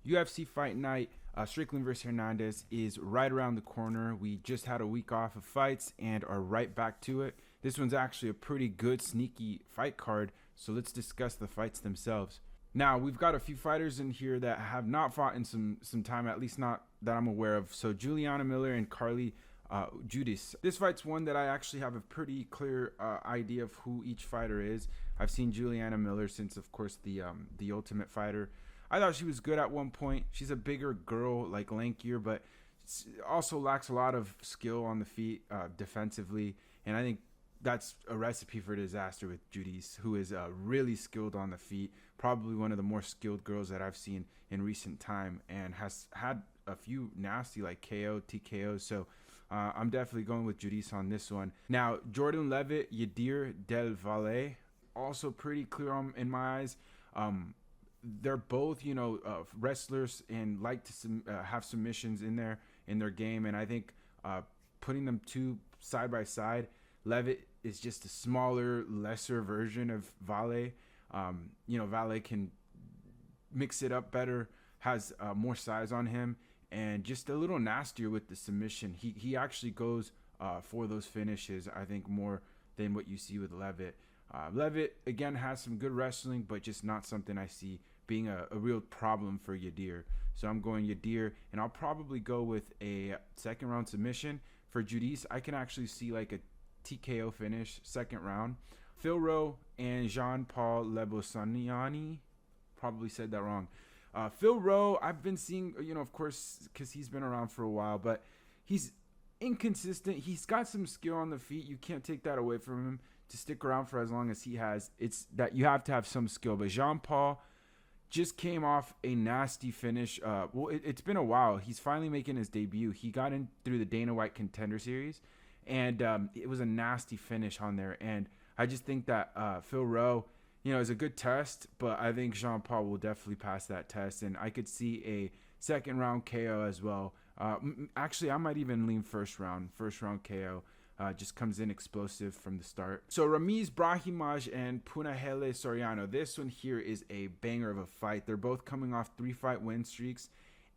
UFC Fight Night, Strickland vs. Hernandez is right around the corner. We just had a week off of fights and are right back to it. This one's actually a pretty good, sneaky fight card, so let's discuss the fights themselves. Now, we've got a few fighters in here that have not fought in some time, at least not that I'm aware of. So Juliana Miller and Carli Judice. This fight's one that I actually have a pretty clear idea of who each fighter is. I've seen Juliana Miller since, of course, the Ultimate Fighter. I thought she was good at one point. She's a bigger girl, like lankier, but also lacks a lot of skill on the feet defensively. And I think that's a recipe for disaster with Judice, who is really skilled on the feet. Probably one of the more skilled girls that I've seen in recent time, and has had a few nasty like KO, TKOs. So I'm definitely going with Judice on this one. Now, Jordan Leavitt, Yadier del Valle, also pretty clear in my eyes. They're both, wrestlers and like to have submissions in their game. And I think putting them two side by side, Leavitt is just a smaller, lesser version of Valle. Valle can mix it up better, has more size on him, and just a little nastier with the submission. He actually goes for those finishes, I think, more than what you see with Leavitt. Leavitt, again, has some good wrestling, but just not something I see being a real problem for Yadier. So I'm going Yadier, and I'll probably go with a second round submission. For Judice, I can actually see like a TKO finish, second round. Phil Rowe and Jean-Paul Lebosnoyani, probably said that wrong. Phil Rowe, I've been seeing, of course, because he's been around for a while, but he's inconsistent. He's got some skill on the feet. You can't take that away from him. To stick around for as long as he has, it's that you have to have some skill. But Jean-Paul just came off a nasty finish. It's been a while. He's finally making his debut. He got in through the Dana White Contender Series, and it was a nasty finish on there. And I just think that Phil Rowe, is a good test, but I think Jean-Paul will definitely pass that test, and I could see a second round KO as well. Actually, I might even lean first round KO. Just comes in explosive from the start. So Ramiz, Brahimaj, and Punahele Soriano. This one here is a banger of a fight. They're both coming off 3-fight win streaks,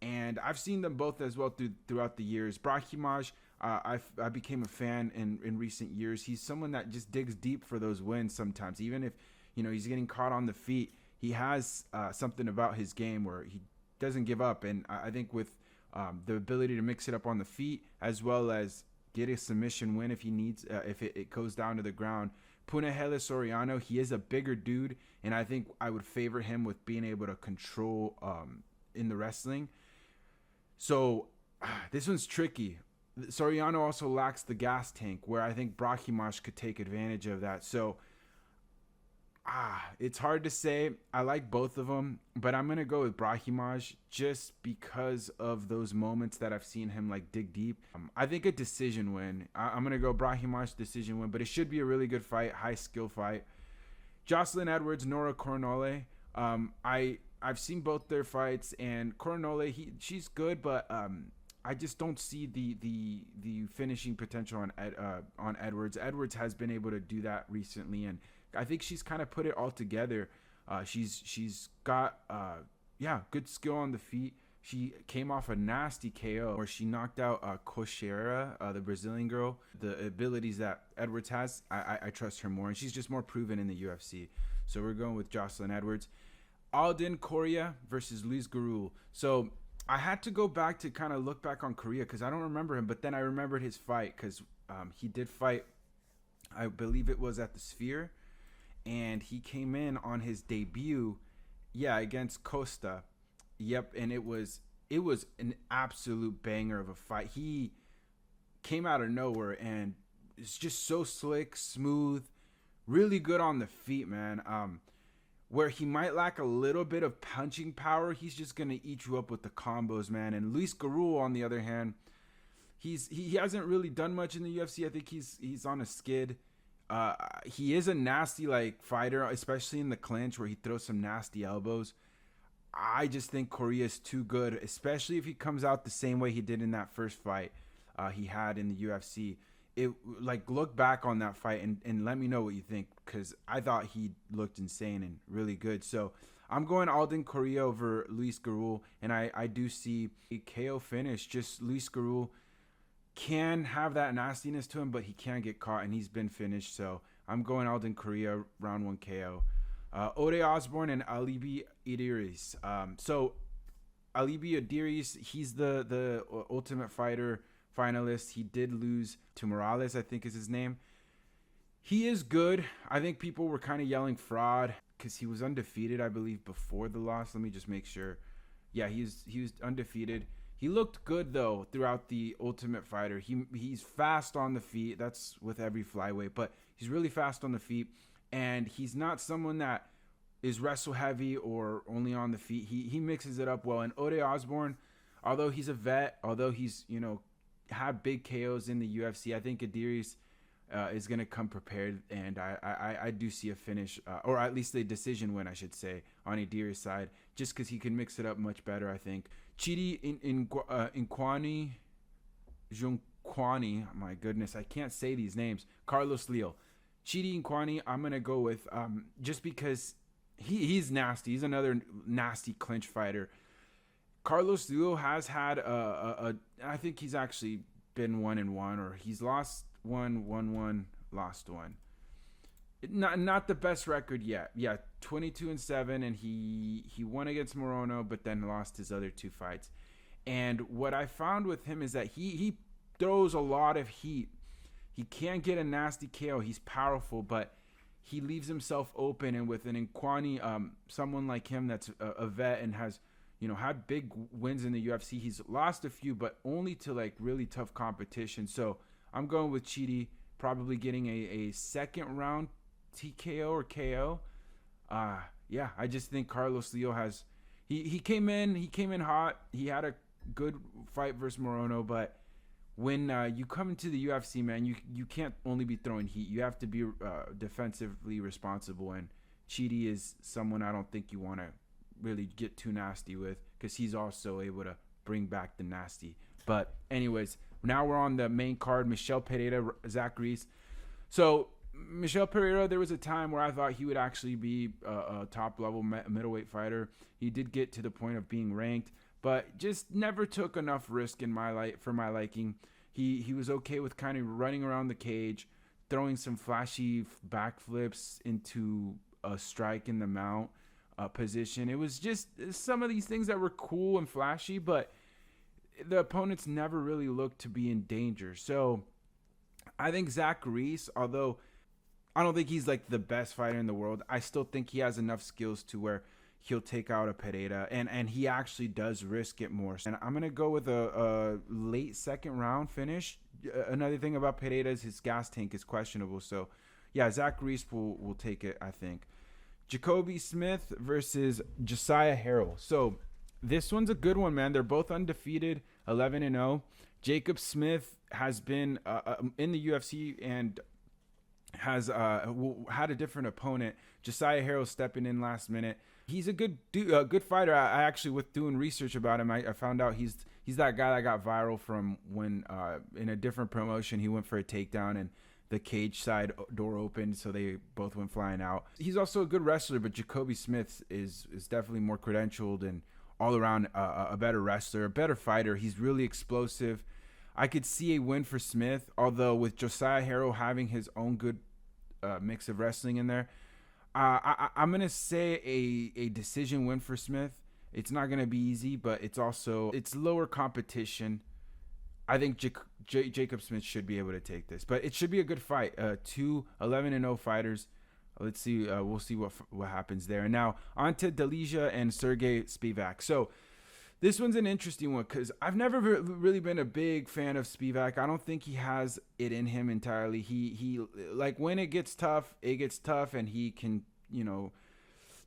and I've seen them both as well throughout the years. Brahimaj, I became a fan in recent years. He's someone that just digs deep for those wins sometimes. Even if, he's getting caught on the feet, he has something about his game where he doesn't give up. And I think with the ability to mix it up on the feet, as well as get a submission win if he needs, if it goes down to the ground. Punahele Soriano, he is a bigger dude, and I think I would favor him with being able to control in the wrestling. So this one's tricky. Soriano also lacks the gas tank, where I think Brahimaj could take advantage of that. So it's hard to say. I like both of them, but I'm going to go with Brahimaj just because of those moments that I've seen him like dig deep. I think a decision win. I'm going to go Brahimaj decision win, but it should be a really good fight, high skill fight. Joselyne Edwards, Nora Cornolle. I've seen both their fights, and Cornolle, she's good, but I just don't see the finishing potential on Edwards. Edwards has been able to do that recently, and I think she's kind of put it all together. She's got good skill on the feet. She came off a nasty KO where she knocked out Coria, the Brazilian girl. The abilities that Edwards has, I trust her more, and she's just more proven in the UFC. So we're going with Joselyne Edwards. Alden Coria versus Luis Gurule. So I had to go back to kind of look back on Coria because I don't remember him, but then I remembered his fight because he did fight, I believe it was at the Sphere, and he came in on his debut, against Costa. Yep, and it was an absolute banger of a fight. He came out of nowhere, and it's just so slick, smooth, really good on the feet, man. Where he might lack a little bit of punching power, he's just gonna eat you up with the combos, man. And Luis Gurule, on the other hand, he hasn't really done much in the UFC. I think he's on a skid. He is a nasty fighter, especially in the clinch where he throws some nasty elbows. I just think Coria is too good, especially if he comes out the same way he did in that first fight he had in the UFC. Look back on that fight and let me know what you think, because I thought he looked insane and really good. So I'm going Alden Coria over Luis Gurule, and I do see a KO finish. Just Luis Gurule can have that nastiness to him, but he can get caught, and he's been finished. So I'm going Alden Coria, round 1 KO. Ige Osbourne and Alibi Idiris. So Alibi Idiris, he's the Ultimate Fighter finalist. He did lose to Morales, I think is his name. He is good. I think people were kind of yelling fraud because he was undefeated, I believe, before the loss. Let me just make sure. Yeah, he was undefeated. He looked good, though, throughout the Ultimate Fighter. He's fast on the feet. That's with every flyweight, but he's really fast on the feet. And he's not someone that is wrestle heavy or only on the feet. He mixes it up well. And Ige Osbourne, although he's a vet, although he's, had big KOs in the UFC, I think Idiris is going to come prepared, and I do see a finish, or at least a decision win, I should say, on Idiris' side, just because he can mix it up much better, I think. Chidi Njokuani, my goodness, I can't say these names. Carlos Leal. Chidi Njokuani, I'm going to go with, just because he's nasty. He's another nasty clinch fighter. Carlos Leal has had I think he's actually been 1-1, or he's lost one, won one, lost one. Not the best record yet. Yeah, 22-7, and he won against Morono, but then lost his other 2 fights. And what I found with him is that he throws a lot of heat. He can't get a nasty KO. He's powerful, but he leaves himself open. And with an Njokuani, someone like him that's a vet and has had big wins in the UFC, he's lost a few, but only to like really tough competition. So I'm going with Chidi, probably getting a second round TKO or KO. Yeah, I just think Carlos Leal has he came in hot. He had a good fight versus Morono, but when you come into the UFC, man, you can't only be throwing heat. You have to be defensively responsible, and Chidi is someone I don't think you want to really get too nasty with, because he's also able to bring back the nasty. But anyways, now we're on the main card. Michel Pereira, Zach Reese. So Michel Pereira, there was a time where I thought he would actually be a top level middleweight fighter. He did get to the point of being ranked, but just never took enough risk for my liking. He was okay with kind of running around the cage, throwing some flashy backflips into a strike in the mount position. It was just some of these things that were cool and flashy, but the opponents never really looked to be in danger. So I think Zach Reese, although I don't think he's like the best fighter in the world, I still think he has enough skills to where he'll take out a Pereira, and he actually does risk it more. And I'm going to go with a late second round finish. Another thing about Pereira is his gas tank is questionable. So yeah, Zach Reese will take it, I think. Jacobe Smith versus Josiah Harrell. So this one's a good one, man. They're both undefeated, 11-0. Jacob Smith has been in the UFC and has had a different opponent. Josiah Harrell stepping in last minute. He's a good fighter. I actually, with doing research about him, I found out he's that guy that got viral from when in a different promotion he went for a takedown and the cage side door opened, so they both went flying out. He's also a good wrestler, but Jacobe Smith is definitely more credentialed and all around a better wrestler, a better fighter. He's really explosive. I could see a win for Smith, although with Josiah Harrell having his own good mix of wrestling in there, I'm going to say a decision win for Smith. It's not going to be easy, but it's lower competition. I think Jacob Smith should be able to take this, but it should be a good fight. 2 11-0 fighters. Let's see. We'll see what happens there. And now on to Delija and Sergey Spivak. So this one's an interesting one because I've never really been a big fan of Spivak. I don't think he has it in him entirely. He like when it gets tough, and he can,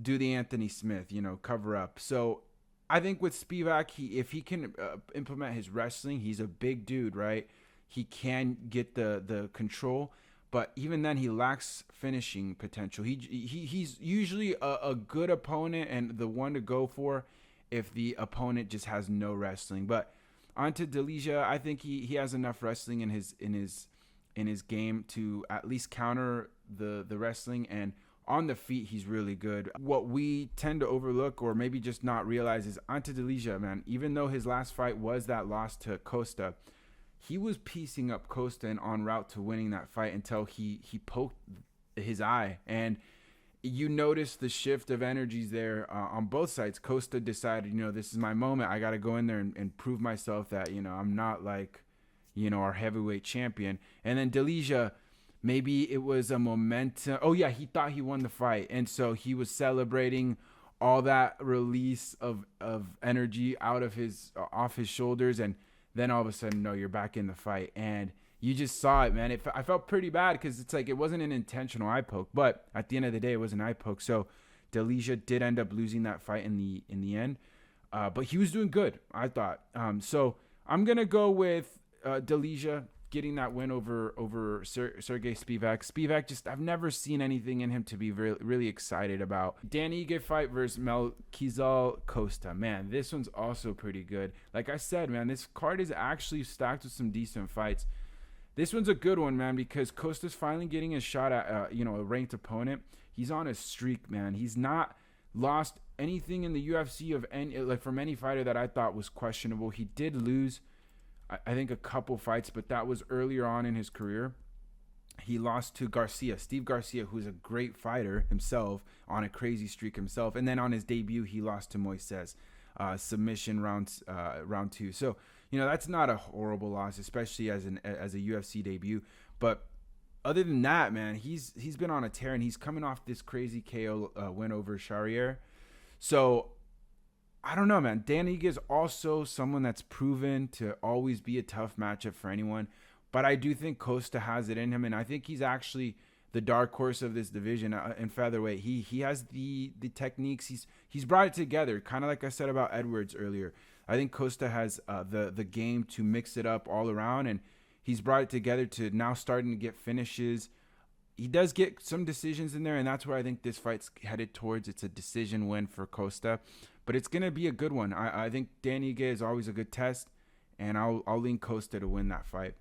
do the Anthony Smith, cover up. So I think with Spivak, if he can implement his wrestling, he's a big dude, right? He can get the control, but even then he lacks finishing potential. He's usually a good opponent and the one to go for if the opponent just has no wrestling. But onto Delija, I think he has enough wrestling in his game to at least counter the wrestling and on the feet, he's really good. What we tend to overlook or maybe just not realize is Ante Delija, man. Even though his last fight was that loss to Costa, he was piecing up Costa and en route to winning that fight until he poked his eye. And you notice the shift of energies there on both sides. Costa decided, this is my moment. I got to go in there and prove myself that, I'm not like, our heavyweight champion. And then Delija, maybe it was a momentum. Oh, yeah, he thought he won the fight. And so he was celebrating all that release of energy off his shoulders. And then all of a sudden, no, you're back in the fight. And you just saw it, man. I felt pretty bad because it's like it wasn't an intentional eye poke. But at the end of the day, it was an eye poke. So Delija did end up losing that fight in the end. But he was doing good, I thought. So I'm going to go with Delija getting that win over Sergey Spivak. Spivak, I've never seen anything in him to be really excited about. Dan Ige fight versus Melquizael Costa. Man, this one's also pretty good. Like I said, man, this card is actually stacked with some decent fights. This one's a good one, man, because Costa's finally getting a shot at, a ranked opponent. He's on a streak, man. He's not lost anything in the UFC from any fighter that I thought was questionable. He did lose, I think, a couple fights, but that was earlier on in his career. He lost to Steve Garcia, who's a great fighter himself, on a crazy streak himself. And then on his debut, he lost to Moises, submission round 2. So, that's not a horrible loss, especially as a UFC debut. But other than that, man, he's been on a tear, and he's coming off this crazy KO win over Yadier. So I don't know, man. Dan Ige is also someone that's proven to always be a tough matchup for anyone. But I do think Costa has it in him, and I think he's actually the dark horse of this division in featherweight. He has the techniques. He's brought it together, kind of like I said about Edwards earlier. I think Costa has the game to mix it up all around, and he's brought it together to now starting to get finishes. He does get some decisions in there, and that's where I think this fight's headed towards. It's a decision win for Costa, but it's going to be a good one. I think Dan Ige is always a good test, and I'll lean Costa to win that fight.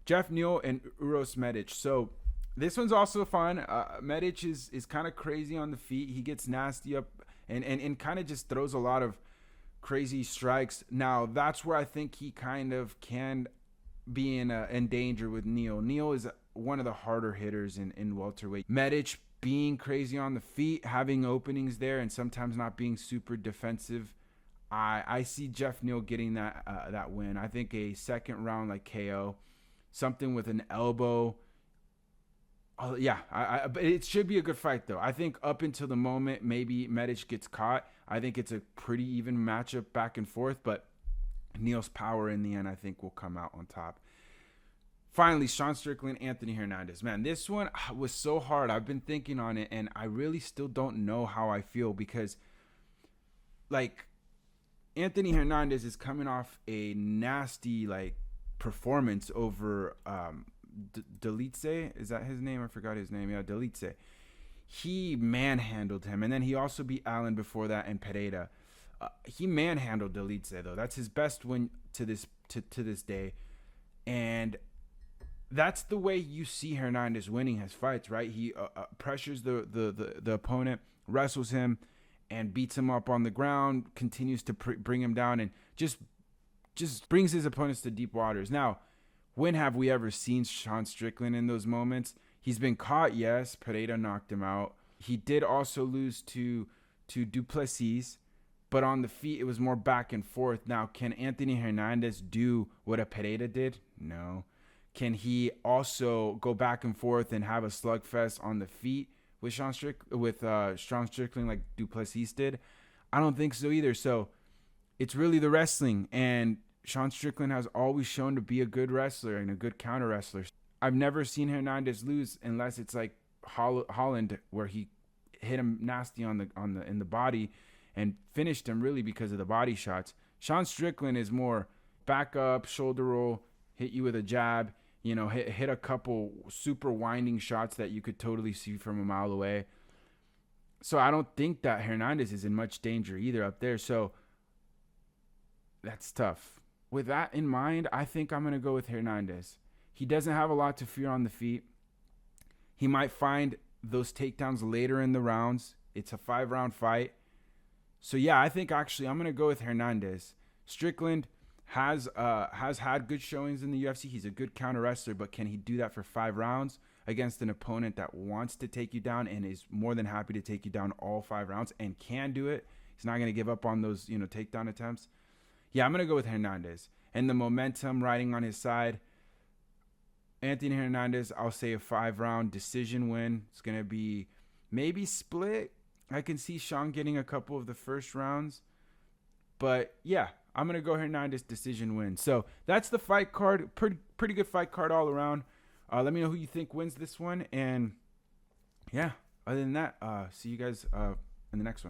Geoff Neal and Uros Medic. So this one's also fun. Medic is kind of crazy on the feet. He gets nasty up and kind of just throws a lot of crazy strikes. Now, that's where I think he kind of can be in danger with Neal. Neal is one of the harder hitters in welterweight. Medic being crazy on the feet, having openings there, and sometimes not being super defensive. I see Geoff Neal getting that win. I think a second round like KO, something with an elbow. But it should be a good fight, though. I think up until the moment maybe Medic gets caught, I think it's a pretty even matchup back and forth, but Neal's power in the end, I think, will come out on top. Finally, Sean Strickland, Anthony Hernandez. Man, this one was so hard. I've been thinking on it, and I really still don't know how I feel because, like, Anthony Hernandez is coming off a nasty, performance over Delitze. Is that his name? I forgot his name. Yeah, Delitze. He manhandled him, and then he also beat Alden before that and Pereira. He manhandled Delitze, though. That's his best win to this day, and that's the way you see Hernandez winning his fights, right? He pressures the opponent, wrestles him, and beats him up on the ground. Continues to bring him down, and just brings his opponents to deep waters. Now, when have we ever seen Sean Strickland in those moments? He's been caught, yes. Pereira knocked him out. He did also lose to Duplessis, but on the feet, it was more back and forth. Now, can Anthony Hernandez do what a Pereira did? No. Can he also go back and forth and have a slugfest on the feet with Sean Strickland like Duplessis did? I don't think so either. So it's really the wrestling, and Sean Strickland has always shown to be a good wrestler and a good counter wrestler. I've never seen Hernandez lose unless it's like Holland, where he hit him nasty in the body and finished him really because of the body shots. Sean Strickland is more back up, shoulder roll, hit you with a jab, hit a couple super winding shots that you could totally see from a mile away. So I don't think that Hernandez is in much danger either up there. So that's tough. With that in mind, I think I'm going to go with Hernandez. He doesn't have a lot to fear on the feet. He might find those takedowns later in the rounds. It's a 5-round fight. So yeah, I think actually I'm going to go with Hernandez. Strickland has had good showings in the UFC. He's a good counter wrestler, but can he do that for 5 rounds against an opponent that wants to take you down and is more than happy to take you down all 5 rounds and can do it? He's not going to give up on those, takedown attempts. Yeah, I'm going to go with Hernandez. And the momentum riding on his side. Anthony Hernandez, I'll say a 5-round decision win. It's going to be maybe split. I can see Sean getting a couple of the first rounds. But yeah, I'm going to go Hernandez decision win. So that's the fight card. Pretty good fight card all around. Let me know who you think wins this one. And yeah, other than that, see you guys in the next one.